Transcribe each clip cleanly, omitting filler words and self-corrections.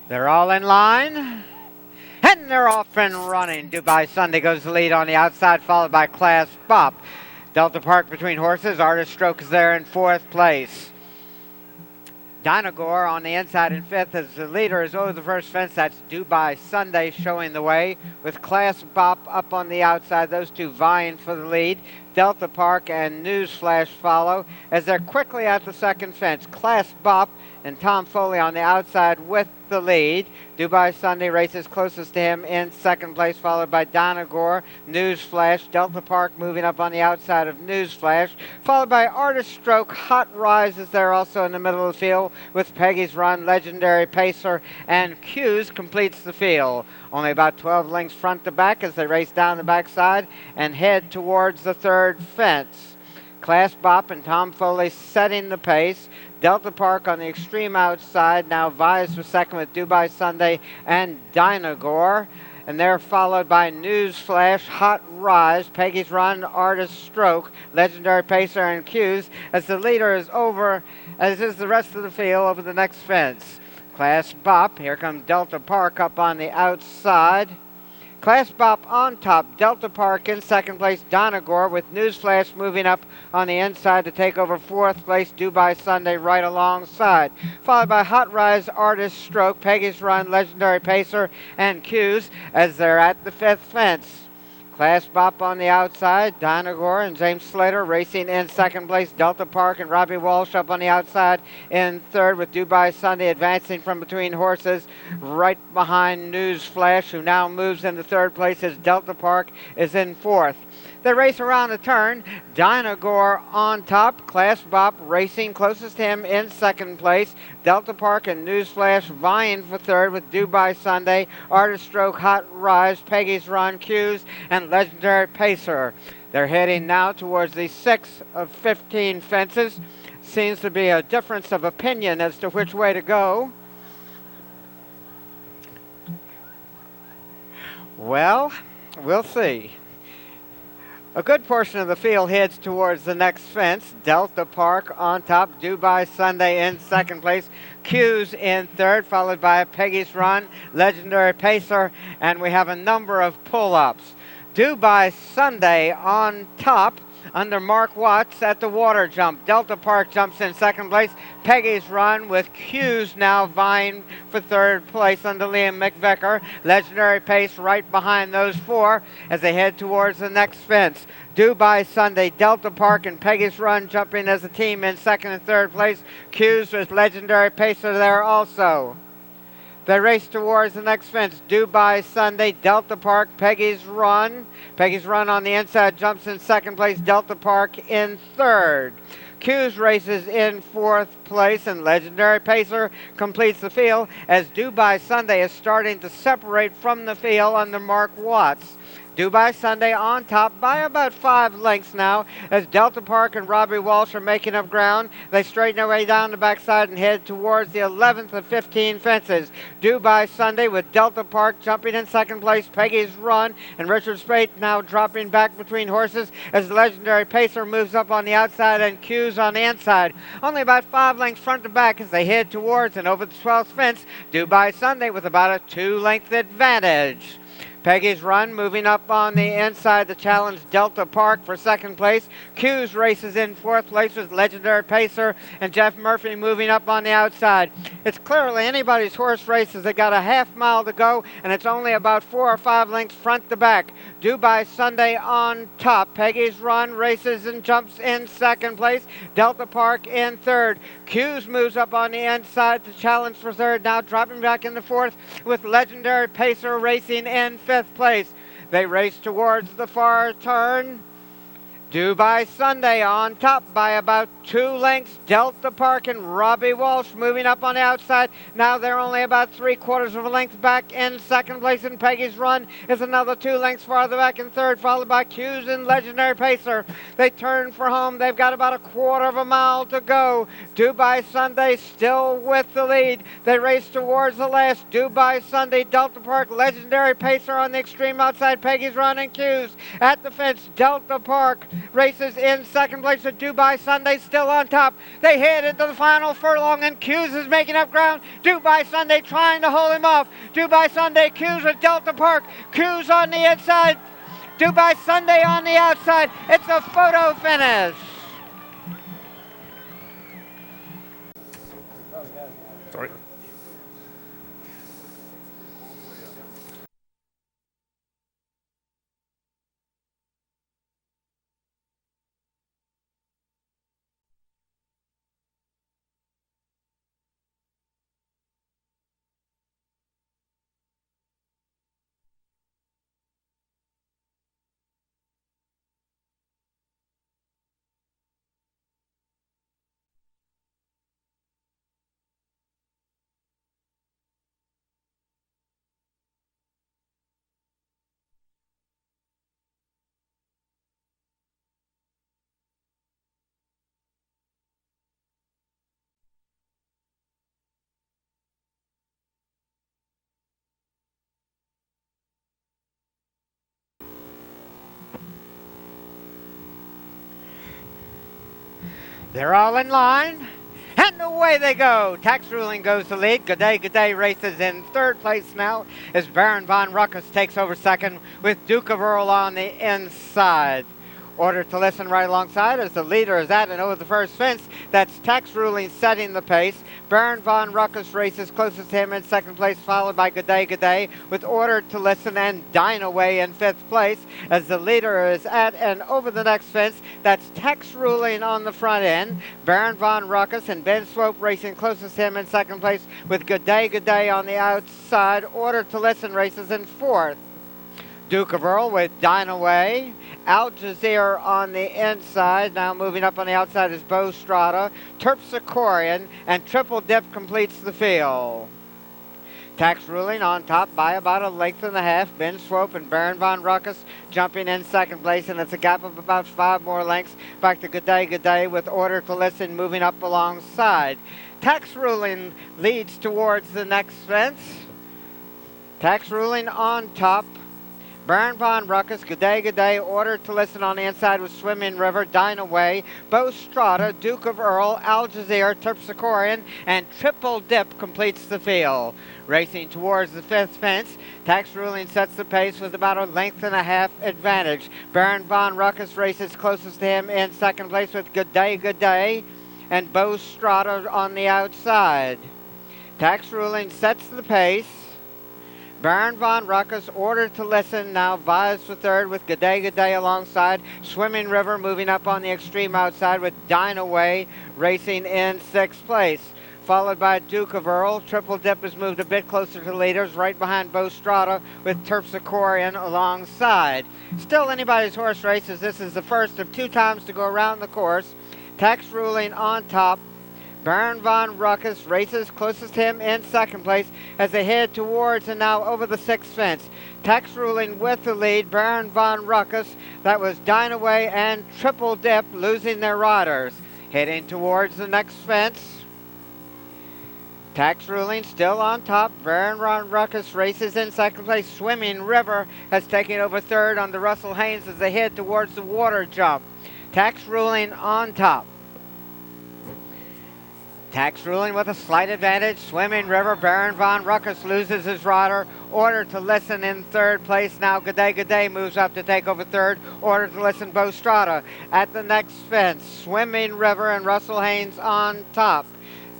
They're all in line. And they're off and running. Dubai Sunday goes the lead on the outside, followed by Class Bop. Delta Park between horses. Artist Stroke is there in fourth place. Dynagore on the inside in fifth as the leader is over the first fence. That's Dubai Sunday showing the way with Class Bop up on the outside. Those two vying for the lead. Delta Park and Newsflash follow as they're quickly at the second fence. Class Bop and Tom Foley on the outside with the lead. Dubai Sunday races closest to him in second place, followed by Dynagore, Newsflash, Delta Park moving up on the outside of Newsflash, followed by Artist Stroke. Hot Rise is there also in the middle of the field with Peggy's Run, Legendary Pacer, and Q's completes the field. Only about 12 lengths front to back as they race down the backside and head towards the third fence. Class Bop and Tom Foley setting the pace. Delta Park on the extreme outside now vies for second with Dubai Sunday and Dynagore. And they're followed by Newsflash, Hot Rise, Peggy's Run, Artist Stroke, Legendary Pacer, and Q's as the leader is over, as is the rest of the field, over the next fence. Class Bop, here comes Delta Park up on the outside. Class Bop on top, Delta Park in second place, Dynagore with Newsflash moving up on the inside to take over fourth place, Dubai Sunday right alongside. Followed by Hot Rise, Artist Stroke, Peggy's Run, Legendary Pacer, and Q's as they're at the fifth fence. Class Bop on the outside, Dynagore and James Slater racing in second place. Delta Park and Robbie Walsh up on the outside in third with Dubai Sunday advancing from between horses right behind Newsflash, who now moves into third place as Delta Park is in fourth. They race around the turn. Dynagore on top. Class Bop racing closest to him in second place. Delta Park and Newsflash vying for third with Dubai Sunday, Artist Stroke, Hot Rise, Peggy's Run, Q's, and Legendary Pacer. They're heading now towards the 6 of 15 fences. Seems to be a difference of opinion as to which way to go. Well, we'll see. A good portion of the field heads towards the next fence. Delta Park on top, Dubai Sunday in second place, Q's in third, followed by Peggy's Run, Legendary Pacer, and we have a number of pull-ups. Dubai Sunday on top under Mark Watts at the water jump. Delta Park jumps in second place. Peggy's Run with Q's now vying for third place under Liam McVicker. Legendary Pace right behind those four as they head towards the next fence. Dubai Sunday, Delta Park, and Peggy's Run jumping as a team in second and third place. Q's with Legendary Pacer there also. They race towards the next fence. Dubai Sunday, Delta Park, Peggy's Run. Peggy's Run on the inside jumps in second place. Delta Park in third. Q's races in fourth place, and Legendary Pacer completes the field as Dubai Sunday is starting to separate from the field under Mark Watts. Dubai Sunday on top by about 5 lengths now as Delta Park and Robbie Walsh are making up ground. They straighten their way down the backside and head towards the 11th of 15 fences. Dubai Sunday with Delta Park jumping in second place, Peggy's Run, and Richard Spate now dropping back between horses as Legendary Pacer moves up on the outside and Q's on the inside. Only about 5 lengths front to back as they head towards and over the 12th fence. Dubai Sunday with about a 2-length advantage. Peggy's Run moving up on the inside to challenge Delta Park for second place. Q's races in fourth place with Legendary Pacer and Jeff Murphy moving up on the outside. It's clearly anybody's horse race as they got a half mile to go and it's only about 4 or 5 lengths front to back. Dubai Sunday on top. Peggy's Run races and jumps in second place. Delta Park in third. Q's moves up on the inside to challenge for third, now dropping back into fourth with Legendary Pacer racing in fifth place. They race towards the far turn. Dubai Sunday on top by about 2 lengths. Delta Park and Robbie Walsh moving up on the outside. Now they're only about 3/4 of a length back in second place, and Peggy's Run is another 2 lengths farther back in third, followed by Q's and Legendary Pacer. They turn for home. They've got about 1/4 of a mile to go. Dubai Sunday still with the lead. They race towards the last. Dubai Sunday, Delta Park, Legendary Pacer on the extreme outside. Peggy's Run and Q's at the fence. Delta Park races in second place with Dubai Sunday still on top. They head into the final furlong, and Q's is making up ground. Dubai Sunday trying to hold him off. Dubai Sunday, Q's with Delta Park. Q's on the inside. Dubai Sunday on the outside. It's a photo finish. Sorry. They're all in line, and away they go. Tax Ruling goes to lead. Good Day races in third place now as Baron Von Ruckus takes over second with Duke of Earl on the inside. Order to Listen right alongside as the leader is at and over the first fence. That's Tax Ruling setting the pace. Baron Von Ruckus races closest to him in second place, followed by Good Day with Order to Listen and Dine Away in fifth place as the leader is at and over the next fence. That's Tax Ruling on the front end. Baron Von Ruckus and Ben Swope racing closest to him in second place with Good Day on the outside. Order to Listen races in fourth. Duke of Earl with Dine Away. Al Jazeera on the inside. Now moving up on the outside is Bo Strada, Terpsichorean, and Triple Dip completes the field. Tax Ruling on top by about a length and a half. Ben Swope and Baron Von Ruckus jumping in second place, and it's a gap of about 5 more lengths back to Good Day with Order to Listen moving up alongside. Tax Ruling leads towards the next fence. Tax Ruling on top. Baron Von Ruckus, Good Day, Order to Listen on the inside with Swimming River, Dine Away, Bo Strada, Duke of Earl, Al Jazeera, Terpsichorean, and Triple Dip completes the field. Racing towards the fifth fence, Tax Ruling sets the pace with about a length and a half advantage. Baron Von Ruckus races closest to him in second place with Good Day, and Bo Strada on the outside. Tax Ruling sets the pace. Baron Von Ruckus, Order to Listen, now vies for third with Good Day alongside. Swimming River moving up on the extreme outside with Dine Away racing in sixth place. Followed by Duke of Earl. Triple Dip has moved a bit closer to leaders, right behind Bo Strada with Terpsichorean alongside. Still anybody's horse race as this is the first of 2 times to go around the course. Tax Ruling on top. Baron Von Ruckus races closest to him in second place as they head towards and now over the sixth fence. Tax Ruling with the lead. Baron Von Ruckus, that was Dine Away and Triple Dip losing their riders. Heading towards the next fence. Tax Ruling still on top. Baron Von Ruckus races in second place. Swimming River has taken over third on the Russell Haynes as they head towards the water jump. Tax Ruling on top. Tax Ruling with a slight advantage. Swimming River, Baron Von Ruckus loses his rider. Order to Listen in third place. Now Good Day moves up to take over third. Order to Listen, Bo Strada at the next fence. Swimming River and Russell Haynes on top.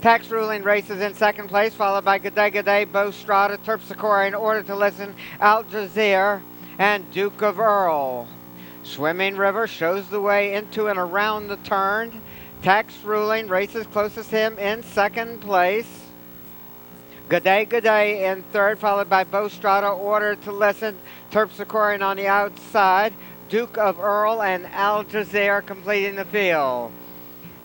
Tax Ruling races in second place, followed by Good Day, Bo Strada, Terpsichorean, Order to Listen, Al Jazeera, and Duke of Earl. Swimming River shows the way into and around the turn. Tax Ruling races closest to him in second place. Good Day in third, followed by Bo Strada, Order to Listen, Terpsichorean on the outside, Duke of Earl, and Al Jazeera completing the field.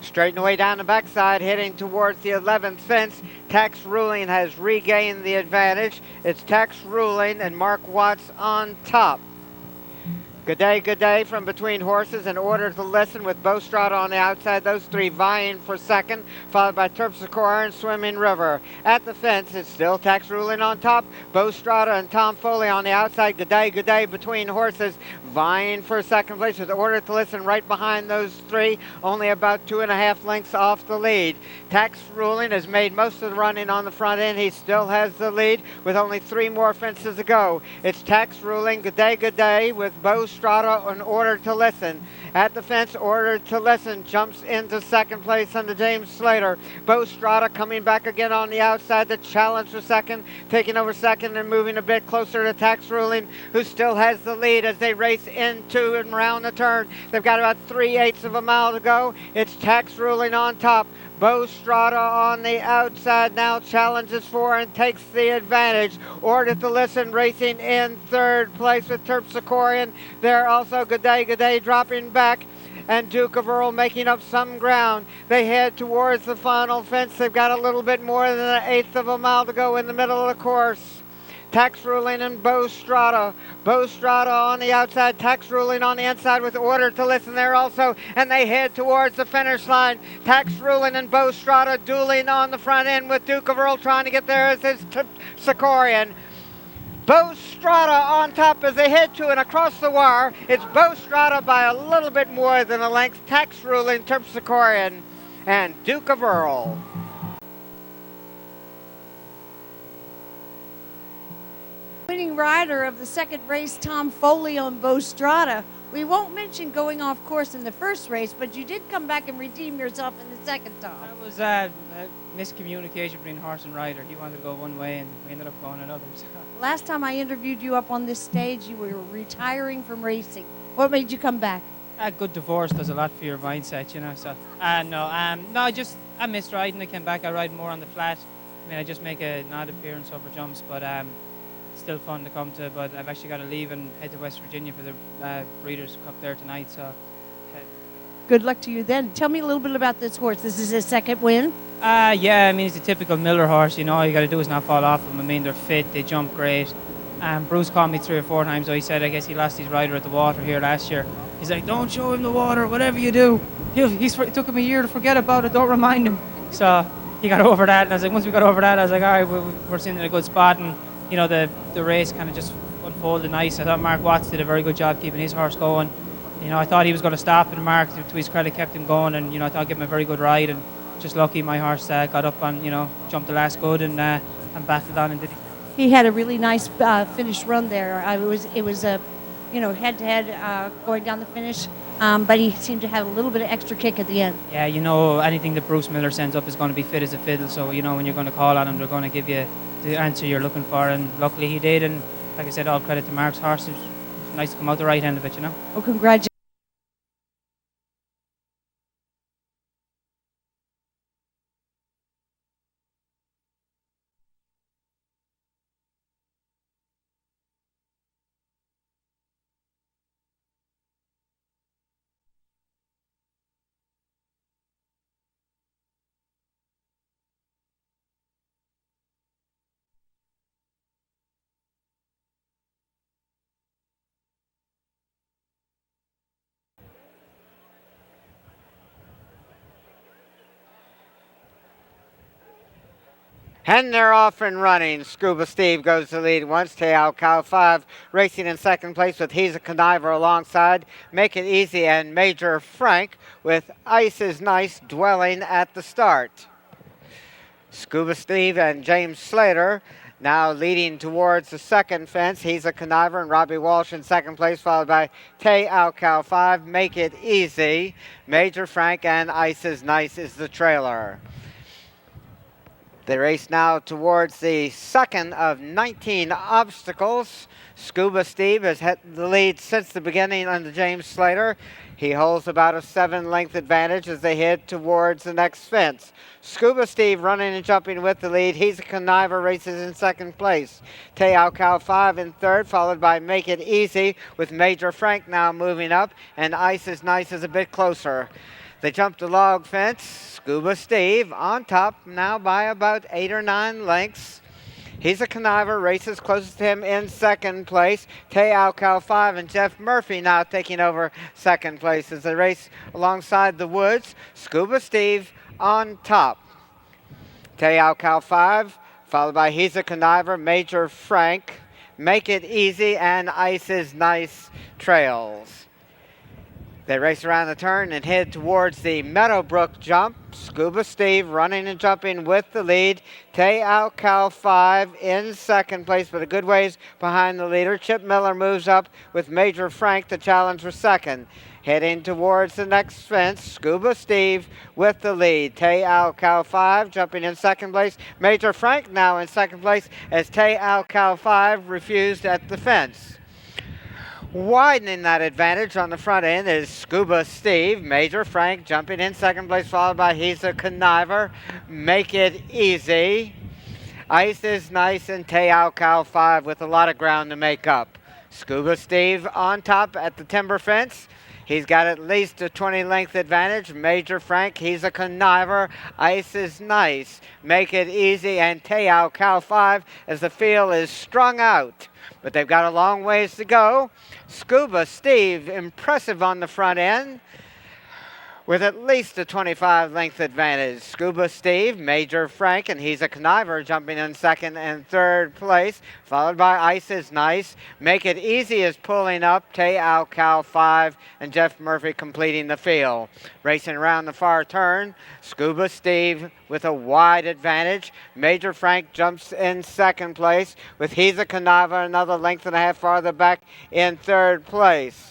Straighten away down the backside, heading towards the 11th fence. Tax Ruling has regained the advantage. It's Tax Ruling and Mark Watts on top. Good day from between horses in order to listen with Bow Strata on the outside. Those three vying for second, followed by Terpsichore and Swimming River. At the fence, it's still Tax Ruling on top. Bow Strata and Tom Foley on the outside. Good day between horses vying for second place with Order to Listen right behind those three, only about 2.5 lengths off the lead. Tax Ruling has made most of the running on the front end. He still has the lead with only 3 more fences to go. It's Tax Ruling, good day with Bow Strata in Order to Listen. At the fence, Order to Listen jumps into second place under James Slater. Bow Strata coming back again on the outside to challenge for second, taking over second and moving a bit closer to Tax Ruling, who still has the lead as they race into and around the turn. They've got about 3/8 of a mile to go. It's Tax Ruling on top. Bow Strata on the outside now challenges for and takes the advantage. Order to Listen racing in third place with Terpsichore. They're also good day dropping back. And Duke of Earl making up some ground. They head towards the final fence. They've got a little bit more than 1/8 of a mile to go in the middle of the course. Tax Ruling and Bow Strata. Bow Strata on the outside, Tax Ruling on the inside with Order to Listen there also, and they head towards the finish line. Tax Ruling and Bow Strata dueling on the front end with Duke of Earl trying to get there as his Terpsichore. Bow Strata on top as they head to and across the wire. It's Bow Strata by a little bit more than a length. Tax Ruling, Terpsichore, and Duke of Earl. Winning rider of the second race, Tom Foley on Bow Strata. We won't mention going off course in the first race, but you did come back and redeem yourself in the second, Tom. That was a miscommunication between horse and rider. He wanted to go one way and we ended up going another. Last time I interviewed you up on this stage, you were retiring from racing. What made you come back? A good divorce does a lot for your mindset, you know. So I missed riding. I came back. I ride more on the flat. I mean, I just make an odd appearance over jumps, but still fun to come to. But I've actually got to leave and head to West Virginia for the Breeders' Cup there tonight. So good luck to you then. Tell me a little bit about this horse. This is his second win. Yeah, I mean, it's a typical Miller horse, you know. All you got to do is not fall off them. I mean, they're fit, they jump great. Bruce called me 3 or 4 times, so he said, I guess he lost his rider at the water here last year. He's like, don't show him the water, whatever you do. It took him a year to forget about it, don't remind him. So he got over that, and I was like, once we got over that, I was like, all right, we're sitting in a good spot, and, you know, the race kind of just unfolded nice. I thought Mark Watts did a very good job keeping his horse going. You know, I thought he was going to stop, and Mark, to his credit, kept him going, and, you know, I thought I'd give him a very good ride, and just lucky my horse got up on, you know, jumped the last good and battled on and did it. He had a really nice finish run there. It was a, you know, head-to-head going down the finish, but he seemed to have a little bit of extra kick at the end. Yeah, you know, anything that Bruce Miller sends up is going to be fit as a fiddle, so, you know, when you're going to call on him, they're going to give you the answer you're looking for, and luckily he did, and like I said, all credit to Mark's horse. It was nice to come out the right end of it, you know. Well, congratulations. And they're off and running. Scuba Steve goes to lead once. Teal Cow 5 racing in second place with He's a Conniver alongside. Make It Easy and Major Frank with Ice is Nice dwelling at the start. Scuba Steve and James Slater now leading towards the second fence. He's a Conniver and Robbie Walsh in second place, followed by Teal Cow 5. Make It Easy. Major Frank and Ice is Nice is the trailer. They race now towards the second of 19 obstacles. Scuba Steve has had the lead since the beginning under James Slater. He holds about a 7-length advantage as they head towards the next fence. Scuba Steve running and jumping with the lead. He's a Conniver, races in second place. Teal Cow 5 in third, followed by Make It Easy, with Major Frank now moving up, and Ice is Nice is a bit closer. They jump the log fence. Scuba Steve on top now by about 8 or 9 lengths. He's a conniver. Races closest to him in second place. Cal 5 and Jeff Murphy now taking over second place as they race alongside the Woods. Scuba Steve on top. Cal 5, followed by He's a Conniver, Major Frank, Make It Easy, and Ice is Nice trails. They race around the turn and head towards the Meadowbrook jump. Scuba Steve running and jumping with the lead. Cal 5 in second place, but a good ways behind the leader. Chip Miller moves up with Major Frank to challenge for second. Heading towards the next fence, Scuba Steve with the lead. Cal 5 jumping in second place. Major Frank now in second place as Cal 5 refused at the fence. Widening that advantage on the front end is Scuba Steve. Major Frank jumping in second place, followed by He's a Conniver, Make It Easy. Ice is Nice and Cal 5 with a lot of ground to make up. Scuba Steve on top at the timber fence. He's got at least a 20-length advantage. Major Frank, He's a Conniver, Ice is Nice, Make It Easy, and Cal 5 as the field is strung out. But they've got a long ways to go. Scuba Steve, impressive on the front end, with at least a 25-length advantage. Scuba Steve, Major Frank, and He's a Conniver jumping in second and third place, followed by Ice is Nice. Make It Easy is pulling up. Cal 5 and Jeff Murphy completing the field. Racing around the far turn, Scuba Steve with a wide advantage. Major Frank jumps in second place with He's a Conniver another length and a half farther back in third place.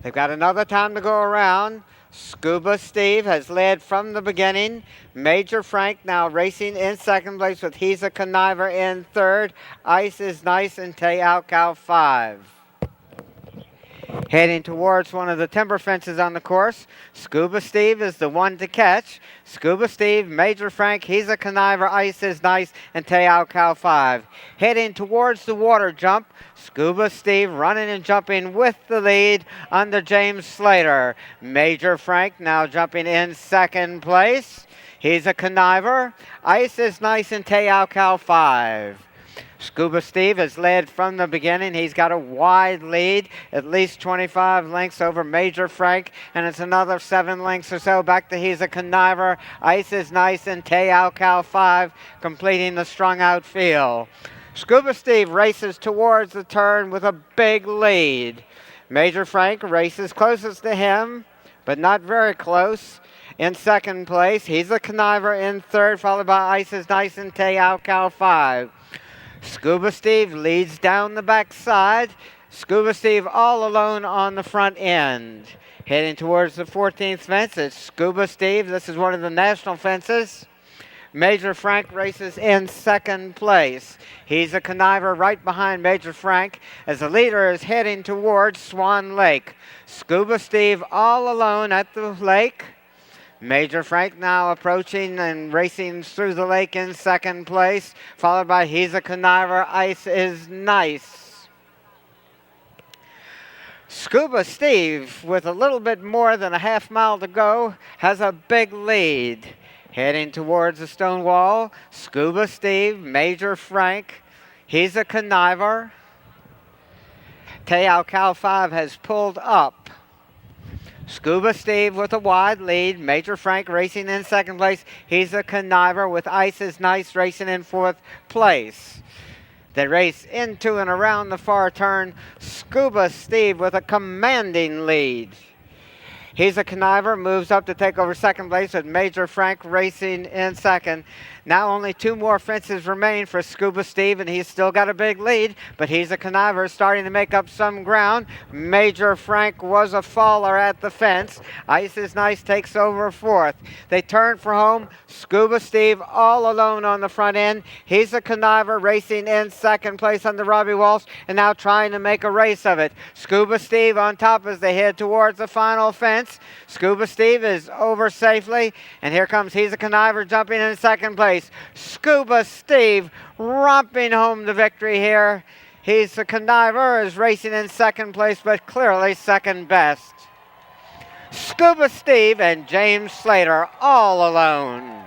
They've got another time to go around. Scuba Steve has led from the beginning. Major Frank now racing in second place with He's a Conniver in third. Ice is Nice and Cal 5. Heading towards one of the timber fences on the course. Scuba Steve is the one to catch. Scuba Steve, Major Frank, He's a Conniver, Ice is Nice, and Cal 5. Heading towards the water jump. Scuba Steve running and jumping with the lead under James Slater. Major Frank now jumping in second place. He's a Conniver, Ice is Nice, and Cal 5. Scuba Steve has led from the beginning. He's got a wide lead, at least 25 lengths over Major Frank, and it's another 7 lengths or so back to He's a Conniver, Ice is Nice, and Cal 5 completing the strung out field. Scuba Steve races towards the turn with a big lead. Major Frank races closest to him, but not very close. In second place, He's a Conniver in third, followed by Ice is Nice and Cal 5. Scuba Steve leads down the backside. Scuba Steve all alone on the front end. Heading towards the 14th fence, it's Scuba Steve. This is one of the national fences. Major Frank races in second place. He's a Conniver right behind Major Frank as the leader is heading towards Swan Lake. Scuba Steve all alone at the lake. Major Frank now approaching and racing through the lake in second place, followed by He's a Conniver, Ice is Nice. Scuba Steve, with a little bit more than a half mile to go, has a big lead. Heading towards the stone wall, Scuba Steve, Major Frank, He's a Conniver. Cal 5 has pulled up. Scuba Steve with a wide lead. Major Frank racing in second place. He's a Conniver with Ice is Nice racing in fourth place. They race into and around the far turn. Scuba Steve with a commanding lead. He's a Conniver moves up to take over second place with Major Frank racing in second. Now only 2 more fences remain for Scuba Steve, and he's still got a big lead, but He's a Conniver starting to make up some ground. Major Frank was a faller at the fence. Ice is Nice takes over fourth. They turn for home. Scuba Steve all alone on the front end. He's a Conniver racing in second place under Robbie Walsh, and now trying to make a race of it. Scuba Steve on top as they head towards the final fence. Scuba Steve is over safely, and here comes He's a Conniver jumping in second place. Scuba Steve romping home the victory here. He's a Conniver is racing in second place, but clearly second best. Scuba Steve and James Slater all alone.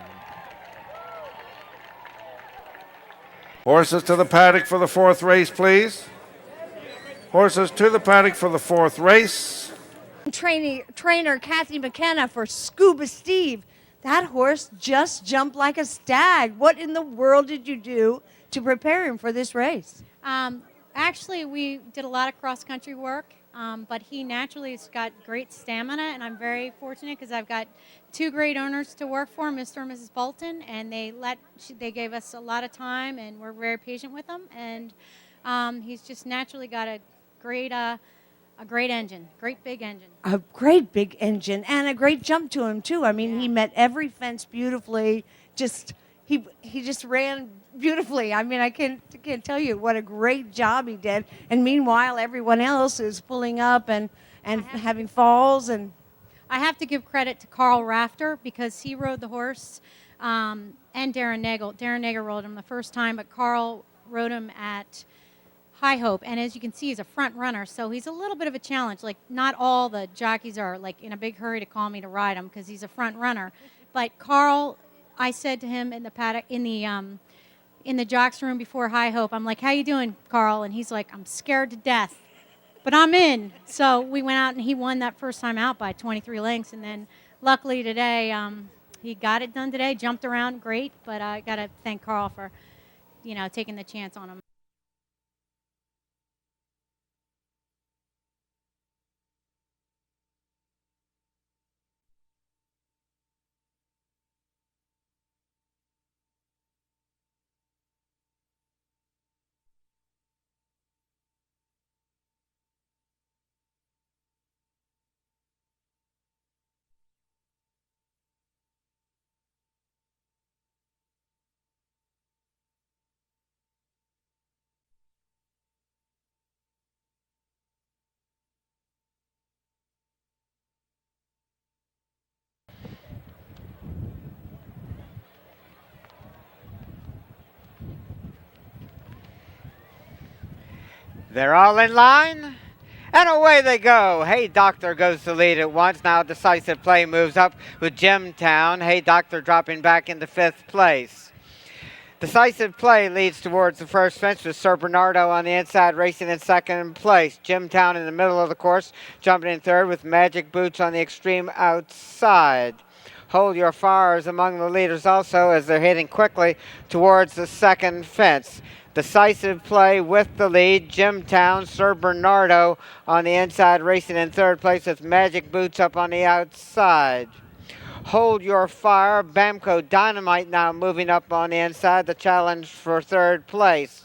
Horses to the paddock for the fourth race, please. Horses to the paddock for the fourth race. Trainer Kathy McKenna for Scuba Steve. That horse just jumped like a stag. What in the world did you do to prepare him for this race? Actually, we did a lot of cross-country work, but he naturally has got great stamina, and I'm very fortunate because I've got two great owners to work for, Mr. and Mrs. Bolton, and they gave us a lot of time, and we're very patient with them, and he's just naturally got a great engine, great big engine. A great big engine and a great jump to him too. I mean, he met every fence beautifully. He just ran beautifully. I mean, I can't tell you what a great job he did. And meanwhile, everyone else is pulling up and having falls. And I have to give credit to Carl Rafter because he rode the horse, and Darren Nagel. Darren Nagel rode him the first time, but Carl rode him at High Hope, and as you can see, he's a front runner, so he's a little bit of a challenge. Like, not all the jockeys are like in a big hurry to call me to ride him because he's a front runner. But Carl, I said to him in the paddock, in the jocks room before High Hope, I'm like, "How you doing, Carl?" And he's like, "I'm scared to death, but I'm in." So we went out, and he won that first time out by 23 lengths, and then luckily today, he got it done today. Jumped around great, but I got to thank Carl for, taking the chance on him. They're all in line, and away they go. Hey Doctor goes to lead at once. Now Decisive Play moves up with Jimtown. Hey Doctor dropping back into fifth place. Decisive Play leads towards the first fence with Sir Bernardo on the inside, racing in second place. Jimtown in the middle of the course, jumping in third with Magic Boots on the extreme outside. Hold Your Fires among the leaders also as they're heading quickly towards the second fence. Decisive Play with the lead. Jimtown, Sir Bernardo on the inside, racing in third place with Magic Boots up on the outside. Hold Your Fire, Bamco Dynamite now moving up on the inside, the challenge for third place.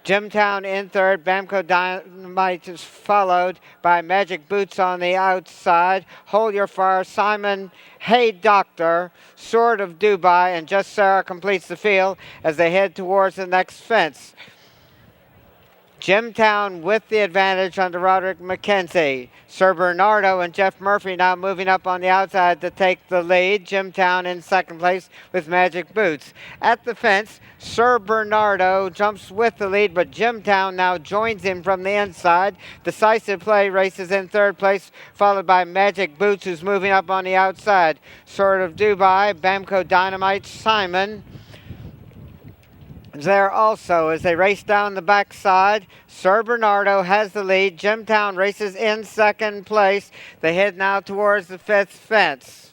Jimtown in third, Bamco Dynamite is followed by Magic Boots on the outside. Hold Your Fire, Simon, Hey Doctor, Sword of Dubai, and Just Sarah completes the field as they head towards the next fence. Jimtown with the advantage under Roderick McKenzie. Sir Bernardo and Jeff Murphy now moving up on the outside to take the lead. Jimtown in second place with Magic Boots. At the fence, Sir Bernardo jumps with the lead, but Jimtown now joins him from the inside. Decisive Play races in third place, followed by Magic Boots, who's moving up on the outside. Sword of Dubai, Bamco Dynamite, Simon there also as they race down the backside. Sir Bernardo has the lead. Jimtown races in second place. They head now towards the fifth fence.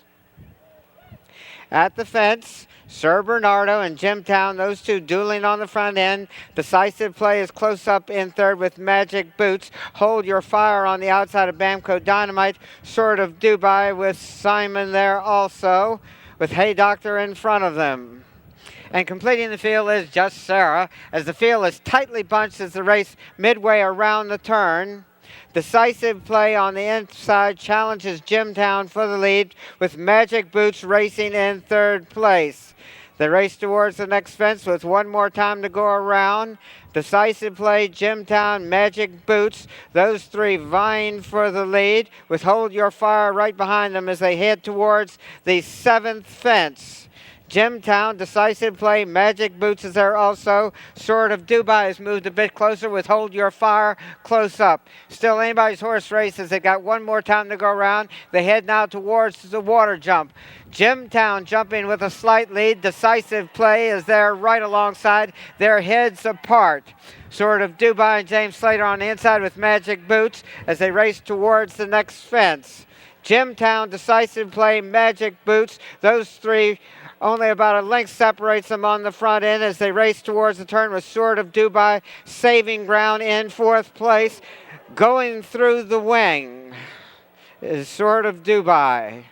At the fence, Sir Bernardo and Jimtown, those two dueling on the front end. Decisive Play is close up in third with Magic Boots. Hold Your Fire on the outside of Bamco Dynamite. Sword of Dubai with Simon there also, with Hey Doctor in front of them. And completing the field is Just Sarah, as the field is tightly bunched as the race midway around the turn. Decisive Play on the inside challenges Jimtown for the lead with Magic Boots racing in third place. They race towards the next fence with one more time to go around. Decisive Play, Jimtown, Magic Boots, those three vying for the lead with Hold Your Fire right behind them as they head towards the seventh fence. Jimtown, Decisive Play, Magic Boots is there also. Sword of Dubai has moved a bit closer with Hold Your Fire close up. Still anybody's horse race as they got one more time to go around. They head now towards the water jump. Jimtown jumping with a slight lead. Decisive Play is there right alongside. Their heads apart. Sword of Dubai and James Slater on the inside with Magic Boots as they race towards the next fence. Jimtown, Decisive Play, Magic Boots, those three, only about a length separates them on the front end as they race towards the turn with Sword of Dubai saving ground in fourth place. Going through the wing is Sword of Dubai.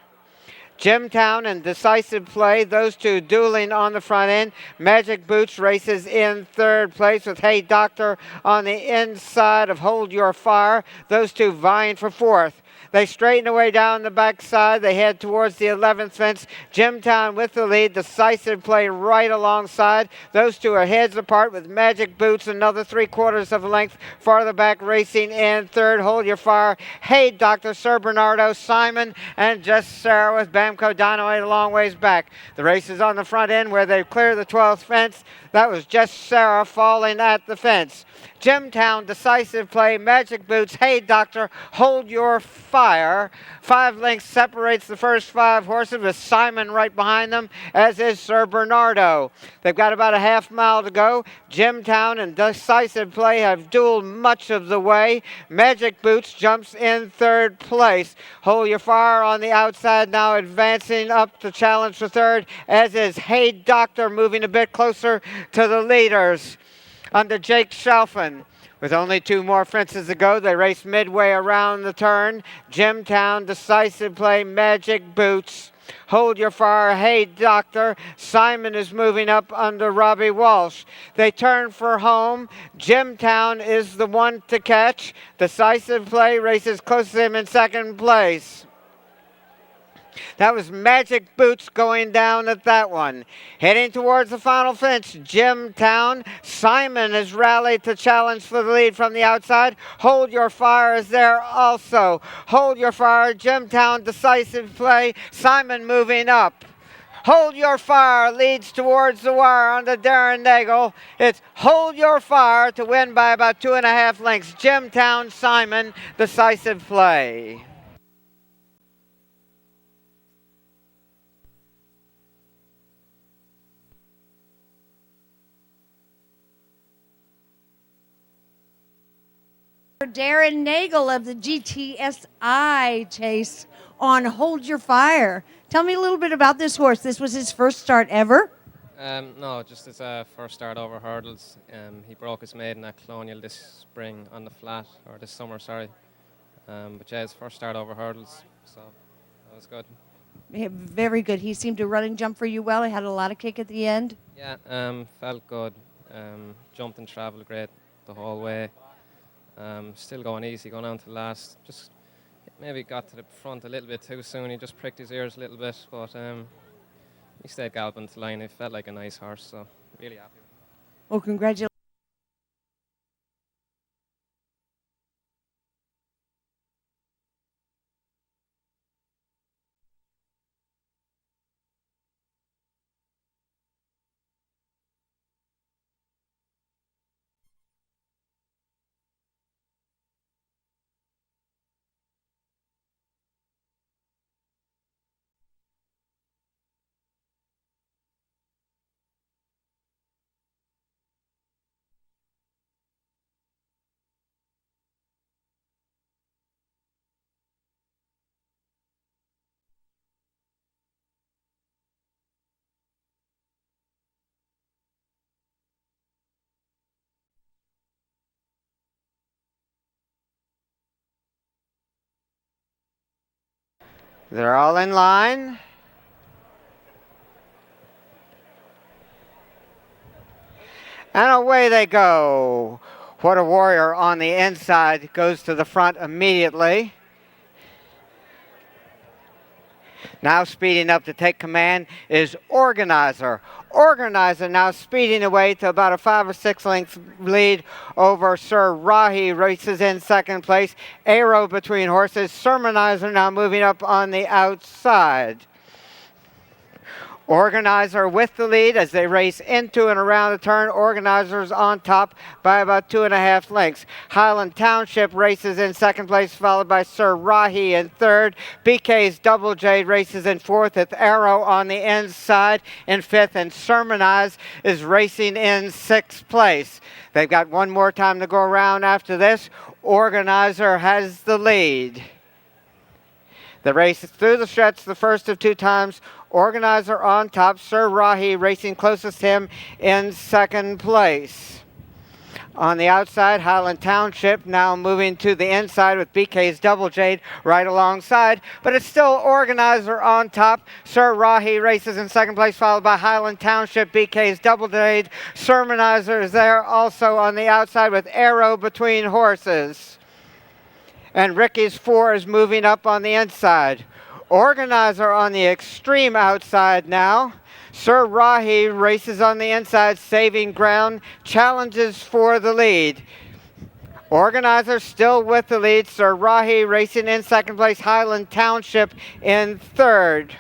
Jimtown and Decisive Play, those two dueling on the front end. Magic Boots races in third place with Hey Doctor on the inside of Hold Your Fire. Those two vying for fourth. They straighten away down the backside. They head towards the 11th fence. Jimtown with the lead. Decisive Play right alongside. Those two are heads apart with Magic Boots another 3/4 of a length farther back racing in third. Hold Your Fire. Hey Dr. Sir Bernardo, Simon, and just Sarah with Bamco Dynamite a long ways back. The race is on the front end where they clear the 12th fence. That was just Sarah falling at the fence. Jimtown, Decisive Play, Magic Boots, Hey Doctor, Hold Your Fire. 5 lengths separates the first 5 horses with Simon right behind them, as is Sir Bernardo. They've got about a half mile to go. Jimtown and Decisive Play have dueled much of the way. Magic Boots jumps in third place. Hold Your Fire on the outside now advancing up to challenge for third, as is Hey Doctor moving a bit closer to the leaders under Jake Shelfin. With only 2 more fences to go, they race midway around the turn. Jimtown, Decisive Play, Magic Boots, Hold Your Fire, Hey Doctor. Simon is moving up under Robbie Walsh. They turn for home. Jimtown is the one to catch. Decisive Play races close to him in second place. That was Magic Boots going down at that one. Heading towards the final fence, Jimtown. Simon has rallied to challenge for the lead from the outside. Hold Your Fire is there also. Hold Your Fire, Jimtown, Decisive Play. Simon moving up. Hold Your Fire leads towards the wire under Darren Nagel. It's Hold Your Fire to win by about 2.5 lengths. Jimtown, Simon, Decisive Play. Darren Nagel of the GTSI chase on Hold Your Fire. Tell me a little bit about this horse. This was his first start ever? No, just his first start over hurdles. He broke his maiden at Colonial this spring on the flat, or this summer, sorry. But yeah, his first start over hurdles, so that was good. Yeah, very good. He seemed to run and jump for you well. He had a lot of kick at the end. Yeah, felt good. Jumped and travelled great the whole way. Still going easy, going on to the last. Just maybe got to the front a little bit too soon. He just pricked his ears a little bit, but he stayed galloping to line. It felt like a nice horse, so really happy. Well, congratulations. They're all in line. And away they go. What a Warrior on the inside goes to the front immediately. Now speeding up to take command is Organizer. Organizer now speeding away to about a 5 or 6 length lead over Sir Rahi. Races in second place. Aero between horses. Sermonizer now moving up on the outside. Organizer with the lead as they race into and around the turn. Organizer's on top by about 2.5 lengths. Highland Township races in second place, followed by Sir Rahi in third. BK's Double J races in fourth, with Arrow on the inside in fifth, and Sermonize is racing in sixth place. They've got one more time to go around after this. Organizer has the lead. The race is through the stretch the first of 2 times. Organizer on top, Sir Rahi racing closest to him in second place. On the outside, Highland Township now moving to the inside with BK's Double Jade right alongside, but it's still Organizer on top. Sir Rahi races in second place, followed by Highland Township, BK's Double Jade. Sermonizer is there also on the outside with Arrow between horses. And Ricky's 4 is moving up on the inside. Organizer on the extreme outside now. Sir Rahi races on the inside, saving ground, challenges for the lead. Organizer still with the lead. Sir Rahi racing in second place, Highland Township in third.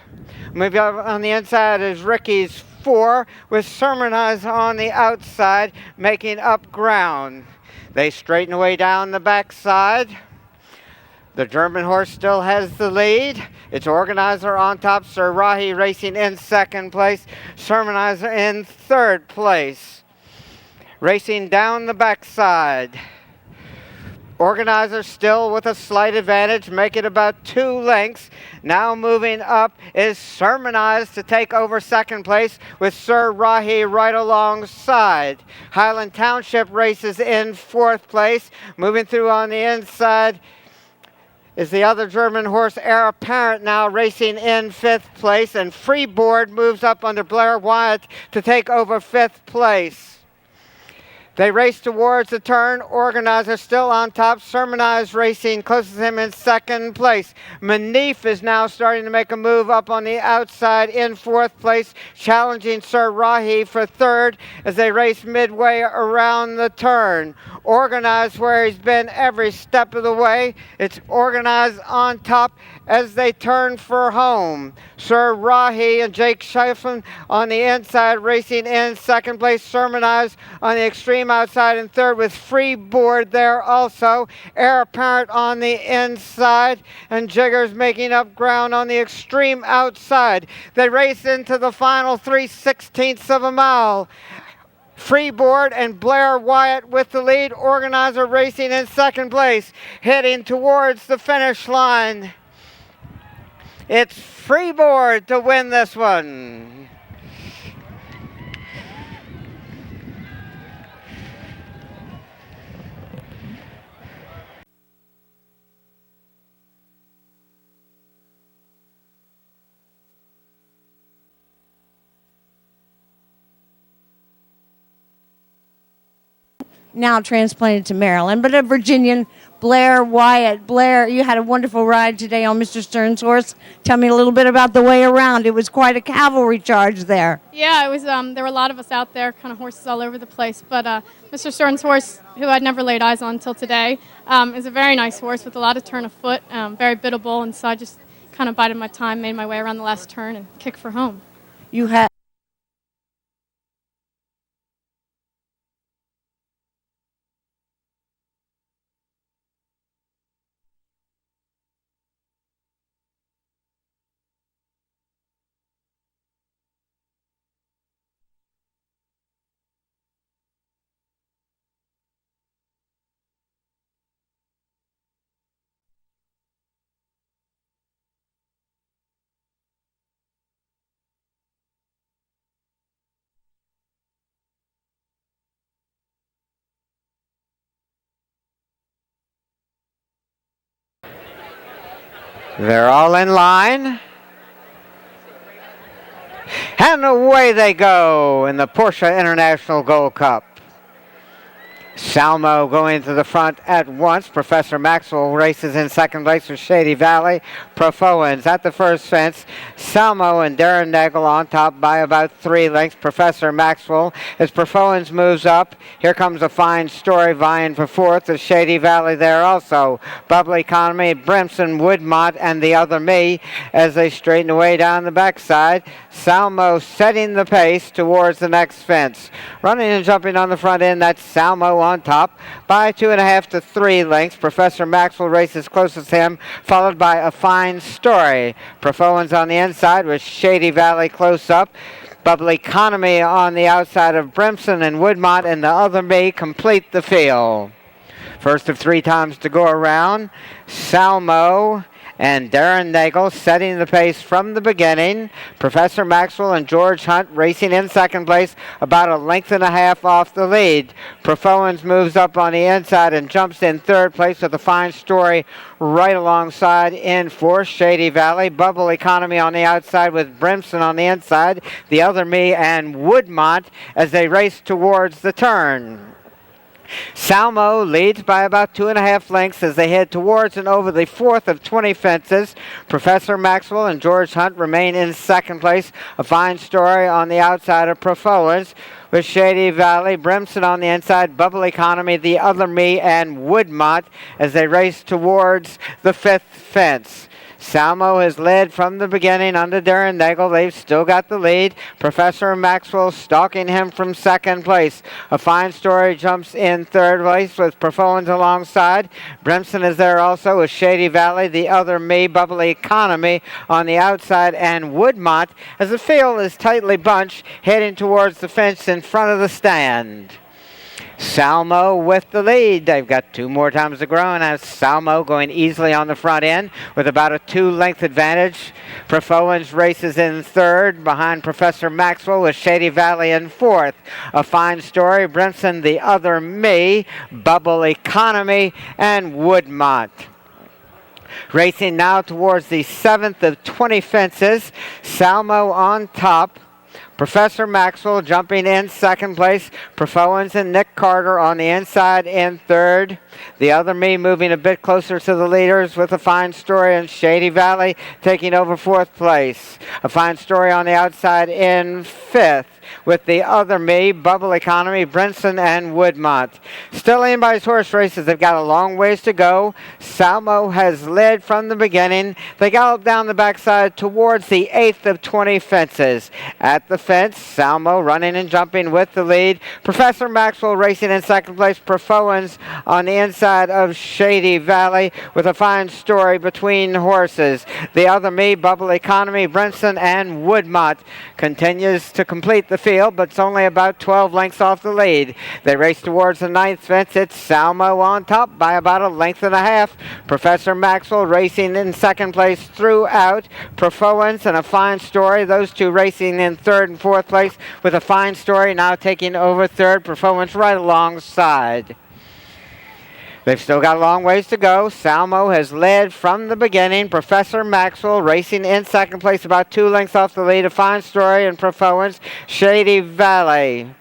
Moving up on the inside is Ricky's 4, with Sermonize on the outside, making up ground. They straighten away down the backside. The German horse still has the lead. It's Organizer on top, Sir Rahi racing in second place, Sermonizer in third place. Racing down the backside. Organizer still with a slight advantage, make it about 2 lengths. Now moving up is Sermonize to take over second place with Sir Rahi right alongside. Highland Township races in fourth place. Moving through on the inside is the other German horse, Heir Apparent, now racing in fifth place. And Freeboard moves up under Blair Wyatt to take over fifth place. They race towards the turn. Organizer still on top. Sermonize racing closest to him in second place. Manif is now starting to make a move up on the outside in fourth place, challenging Sir Rahi for third as they race midway around the turn. Organize where he's been every step of the way. It's Organize on top as they turn for home. Sir Rahi and Jake Schiffman on the inside racing in second place. Sermonize on the extreme outside in third, with Freeboard there also. Heir Apparent on the inside, and Jiggers making up ground on the extreme outside. They race into the final 3/16 of a mile. Freeboard and Blair Wyatt with the lead. Organizer racing in second place, heading towards the finish line. It's Freeboard to win this one. Now transplanted to Maryland, but a Virginian, Blair Wyatt. Blair, you had a wonderful ride today on Mr. Stern's horse. Tell me a little bit about the way around. It was quite a cavalry charge there. Yeah, it was. There were a lot of us out there, kind of horses all over the place. But Mr. Stern's horse, who I'd never laid eyes on until today, is a very nice horse with a lot of turn of foot, very biddable, and so I just kind of bided my time, made my way around the last turn, and kicked for home. You had. They're all in line. And away they go in the Porsche International Gold Cup. Salmo going to the front at once. Professor Maxwell races in second place with Shady Valley. Profoans at the first fence. Salmo and Darren Nagel on top by about 3 lengths. Professor Maxwell as Profoans moves up. Here comes a fine story vying for fourth. Is Shady Valley there also. Bubbly Economy, Brimson, Woodmont, and the other me as they straighten away down the backside. Salmo setting the pace towards the next fence. Running and jumping on the front end, that's Salmo on top by 2.5 to 3 lengths. Professor Maxwell races closest to him, followed by a fine story. Profoans on the inside with Shady Valley close up. Bubbly Economy on the outside of Brimson and Woodmont, and the other me complete the field. First of 3 times to go around. Salmo and Darren Nagel setting the pace from the beginning. Professor Maxwell and George Hunt racing in second place, about 1.5 lengths off the lead. Profoans moves up on the inside and jumps in third place with a fine story right alongside in fourth. Shady Valley, Bubble Economy on the outside with Brimson on the inside, the other me and Woodmont as they race towards the turn. Salmo leads by about 2.5 lengths as they head towards and over the fourth of 20 fences. Professor Maxwell and George Hunt remain in second place. A fine story on the outside of Profoans with Shady Valley, Brimson on the inside, Bubble Economy, the other me, and Woodmont as they race towards the fifth fence. Salmo has led from the beginning under Darren Nagel. They've still got the lead. Professor Maxwell stalking him from second place. A fine story jumps in third place with Profoans alongside. Brimson is there also with Shady Valley, the other me, Bubbly Economy on the outside, and Woodmont as the field is tightly bunched heading towards the fence in front of the stand. Salmo with the lead. They've got 2 more times to grow, and that's Salmo going easily on the front end with about a 2-length advantage. Profoans races in third behind Professor Maxwell with Shady Valley in fourth. A fine story, Brimson, the other me, Bubble Economy, and Woodmont. Racing now towards the 7th of 20 fences. Salmo on top. Professor Maxwell jumping in second place. Profoans and Nick Carter on the inside in third. The other me moving a bit closer to the leaders with a fine story, and Shady Valley taking over fourth place. A fine story on the outside in fifth with the other me, Bubble Economy, Brinson, and Woodmont. Still anybody's horse races. They've got a long ways to go. Salmo has led from the beginning. They gallop down the backside towards the 8th of 20 fences. At the fence, Salmo running and jumping with the lead. Professor Maxwell racing in second place. Profoans on the inside of Shady Valley with a fine story between horses. The other me, Bubble Economy, Brinson, and Woodmont continues to complete the field, but it's only about 12 lengths off the lead. They race towards the 9th fence. It's Salmo on top by about 1.5 lengths. Professor Maxwell racing in second place throughout. Profoans and a fine story. Those two racing in third and fourth place with a fine story now taking over third. Profoans right alongside. They've still got a long ways to go. Salmo has led from the beginning. Professor Maxwell racing in second place, about 2 lengths off the lead. A fine story and Profoans. Shady Valley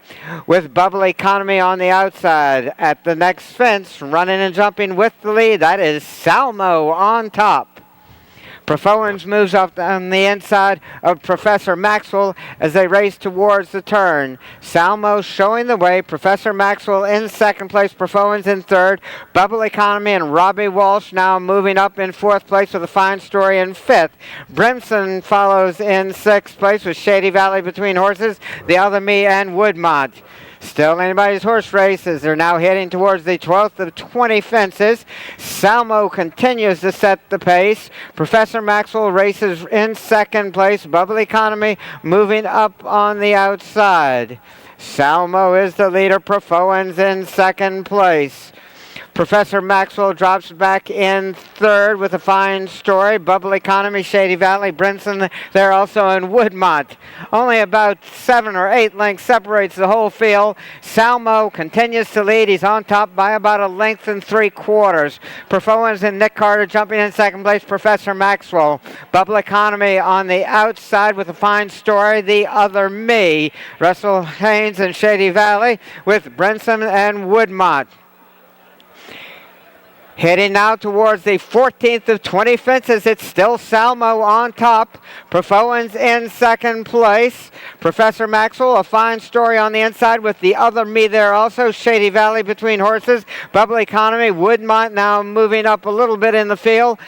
with Bubble Economy on the outside. At the next fence, running and jumping with the lead, that is Salmo on top. Profoans moves up on the inside of Professor Maxwell as they race towards the turn. Salmo showing the way. Professor Maxwell in second place. Profoans in third. Bubble Economy and Robbie Walsh now moving up in fourth place with a fine story in fifth. Brimson follows in sixth place with Shady Valley between horses. The other me and Woodmont. Still anybody's horse race as they're now heading towards the 12th of 20 fences. Salmo continues to set the pace. Professor Maxwell races in second place. Bubble Economy moving up on the outside. Salmo is the leader. Profoans in second place. Professor Maxwell drops back in third with a fine story. Bubble Economy, Shady Valley, Brinson there also in Woodmont. Only about 7 or 8 lengths separates the whole field. Salmo continues to lead. He's on top by about 1 3/4. Performance and Nick Carter jumping in second place. Professor Maxwell. Bubble Economy on the outside with a fine story. The other me. Russell Haynes and Shady Valley with Brinson and Woodmont. Heading now towards the 14th of 20 fences, it's still Salmo on top. Profoans in second place. Professor Maxwell, a fine story on the inside with the other me there also. Shady Valley between horses. Bubble Economy, Woodmont now moving up a little bit in the field.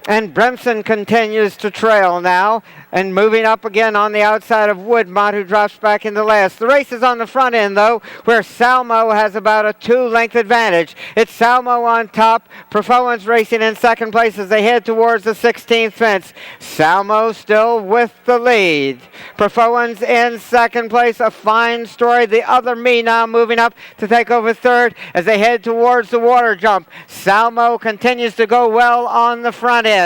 And Bremson continues to trail now and moving up again on the outside of Woodmont, who drops back into last. The race is on the front end, though, where Salmo has about a 2-length advantage. It's Salmo on top. Profoans racing in second place as they head towards the 16th fence. Salmo still with the lead. Profoans in second place. A fine story. The other me now moving up to take over third as they head towards the water jump. Salmo continues to go well on the front end.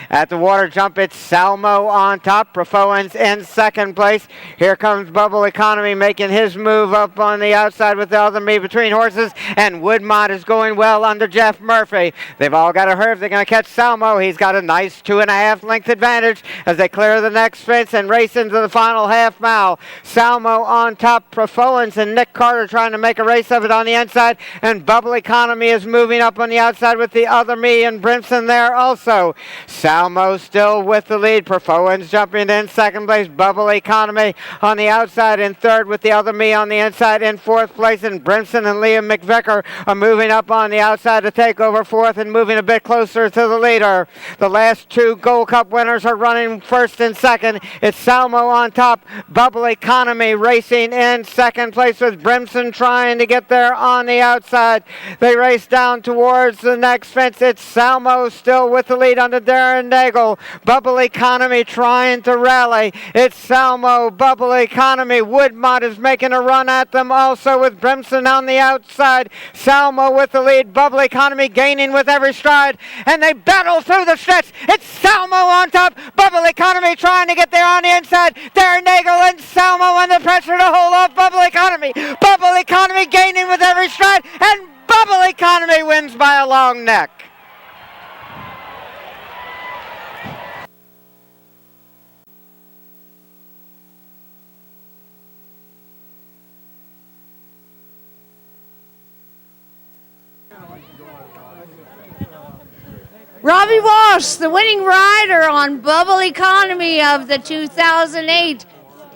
At the water jump, it's Salmo on top. Profoans in second place. Here comes Bubble Economy making his move up on the outside with the other me between horses. And Woodmont is going well under Jeff Murphy. They've all got to hurry if they're going to catch Salmo. He's got a nice 2.5-length advantage as they clear the next fence and race into the final half mile. Salmo on top. Profoans and Nick Carter trying to make a race of it on the inside. And Bubble Economy is moving up on the outside with the other me and Brimson there also. Salmo still with the lead. Profoans jumping in second place. Bubble Economy on the outside in third with the other me on the inside in fourth place. And Brimson and Liam McVicker are moving up on the outside to take over fourth and moving a bit closer to the leader. The last 2 Gold Cup winners are running first and second. It's Salmo on top. Bubble Economy racing in second place with Brimson trying to get there on the outside. They race down towards the next fence. It's Salmo still with the lead under Darren Nagel. Bubble Economy trying to rally. It's Salmo, Bubble Economy. Woodmont is making a run at them also with Brimson on the outside. Salmo with the lead. Bubble Economy gaining with every stride. And they battle through the stretch. It's Salmo on top. Bubble Economy trying to get there on the inside. Darren Nagel and Salmo under pressure to hold off Bubble Economy. Bubble Economy gaining with every stride. And Bubble Economy wins by a long neck. Robbie Walsh, the winning rider on Bubble Economy of the 2008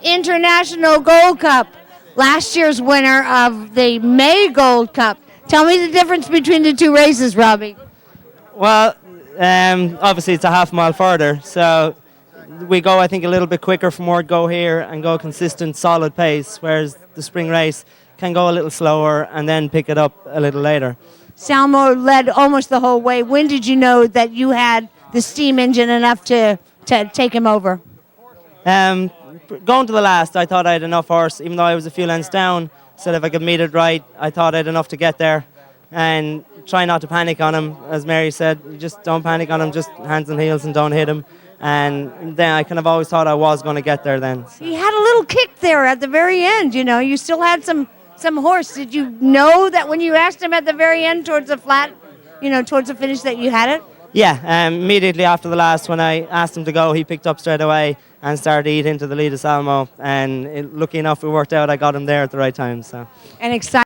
International Gold Cup. Last year's winner of the May Gold Cup. Tell me the difference between the 2 races, Robbie. Well, obviously it's a half mile further, so we go, I think, a little bit quicker from where go here and go consistent, solid pace, whereas the spring race can go a little slower and then pick it up a little later. Salmo led almost the whole way. When did you know that you had the steam engine enough to take him over? Going to the last, I thought I had enough horse, even though I was a few lengths down. Said if I could meet it right, I thought I had enough to get there. And try not to panic on him. As Mary said, you just don't panic on him, just hands and heels and don't hit him. And then I kind of always thought I was going to get there then. So. He had a little kick there at the very end, you know. You still had some horse. Did you know that when you asked him at the very end towards the flat, you know, towards the finish that you had it? Yeah, immediately after the last, when I asked him to go, he picked up straight away and started eating to the lead of Salmo. And lucky enough, it worked out. I got him there at the right time. So. And excited.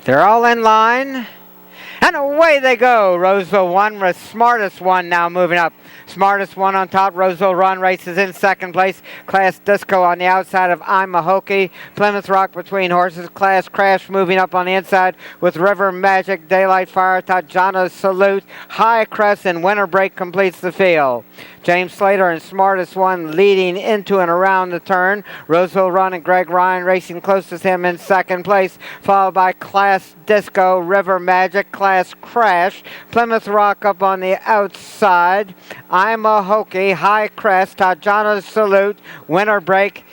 They're all in line. And away they go. Roseville 1 with Smartest One now moving up. Smartest One on top. Roseville Run races in second place. Class Disco on the outside of I'm a Hokey. Plymouth Rock between horses. Class Crash moving up on the inside with River Magic, Daylight Fire, Tajana's Salute, High Crest, and Winter Break completes the field. James Slater and Smartest One leading into and around the turn. Roseville Run and Greg Ryan racing closest to him in second place, followed by Class Disco, River Magic, Class Crash, Plymouth Rock up on the outside, I'm a Hokey, High Crest, Tajana's Salute, Winter Break,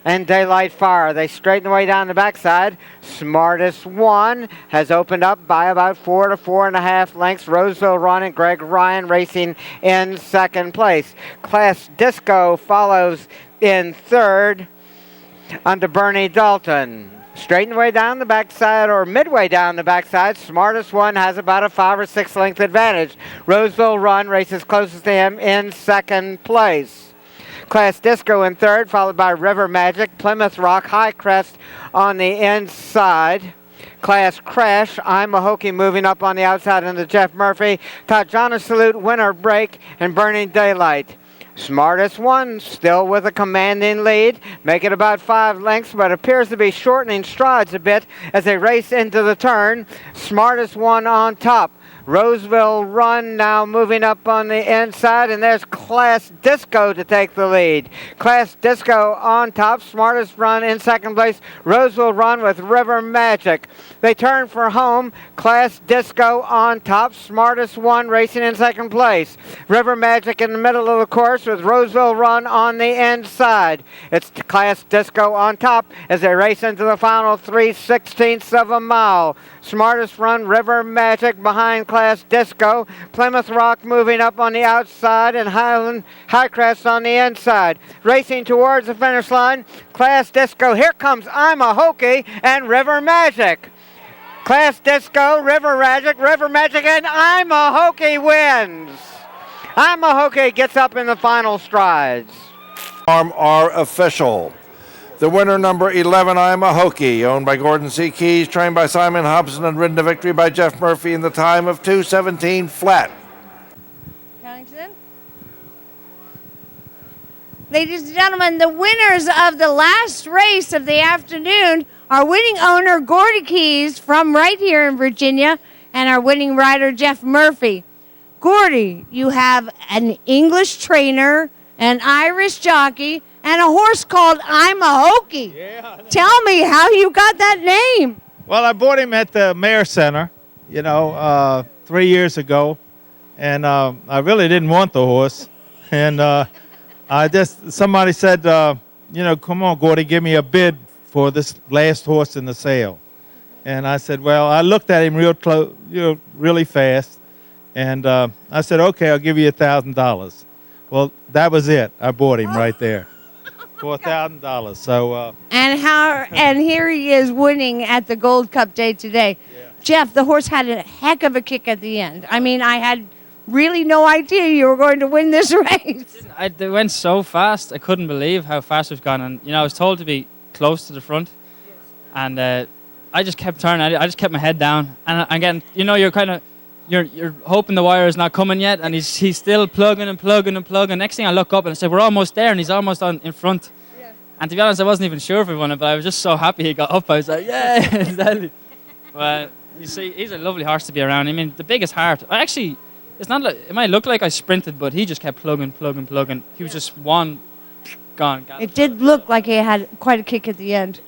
and Daylight Fire. They straighten the way down the backside. Smartest One has opened up by about 4 to 4.5 lengths. Roseville Run and Greg Ryan racing in second place. Class Disco follows in third under Bernie Dalton. Straighten the way down the backside, or midway down the backside, Smartest One has about a 5 or 6 length advantage. Roseville Run races closest to him in second place. Class Disco in third, followed by River Magic, Plymouth Rock, High Crest on the inside. Class Crash, I'm a Hokey moving up on the outside into Jeff Murphy. Tajana Salute, Winter Break, and Burning Daylight. Smartest One still with a commanding lead, make it about 5 lengths, but appears to be shortening strides a bit as they race into the turn. Smartest One on top. Roseville Run now moving up on the inside, and there's Class Disco to take the lead. Class Disco on top, Smartest Run in second place, Roseville Run with River Magic. They turn for home, Class Disco on top, Smartest One racing in second place. River Magic in the middle of the course with Roseville Run on the inside. It's Class Disco on top as they race into the final 3/16 of a mile. Smartest Run, River Magic behind Class Disco. Plymouth Rock moving up on the outside and High Crest on the inside. Racing towards the finish line, Class Disco. Here comes I'm a Hokey and River Magic. Class Disco, River Magic, and I'm a Hokey wins. I'm a Hokey gets up in the final strides. Are official. The winner, number 11, I'm a Hokey, owned by Gordon C. Keys, trained by Simon Hobson, and ridden to victory by Jeff Murphy in the time of 2:17 flat. Connington? Ladies and gentlemen, the winners of the last race of the afternoon are winning owner Gordy Keys from right here in Virginia and our winning rider Jeff Murphy. Gordy, you have an English trainer, an Irish jockey, and a horse called I'm a Hokey. Yeah. Tell me how you got that name. Well, I bought him at the Mayor Center, 3 years ago, and I really didn't want the horse. And somebody said, come on, Gordy, give me a bid for this last horse in the sale. And I said, well, I looked at him really fast, and I said, okay, I'll give you $1,000. Well, that was it. I bought him right there. For $1,000. So and here he is winning at the Gold Cup Day today. Yeah. Jeff, the horse had a heck of a kick at the end. I mean, I had really no idea you were going to win this race. They went so fast. I couldn't believe how fast we've gone. And I was told to be close to the front, and I just kept turning. I just kept my head down. And again, you're hoping the wire is not coming yet, and he's still plugging. Next thing I look up and I say, we're almost there, and he's almost in front. Yeah. And to be honest, I wasn't even sure if we won it, but I was just so happy he got up. I was like, yeah, exactly. But you see, he's a lovely horse to be around. I mean, the biggest heart. It's not like, it might look like I sprinted, but he just kept plugging. He was just gone. It did look like he had quite a kick at the end.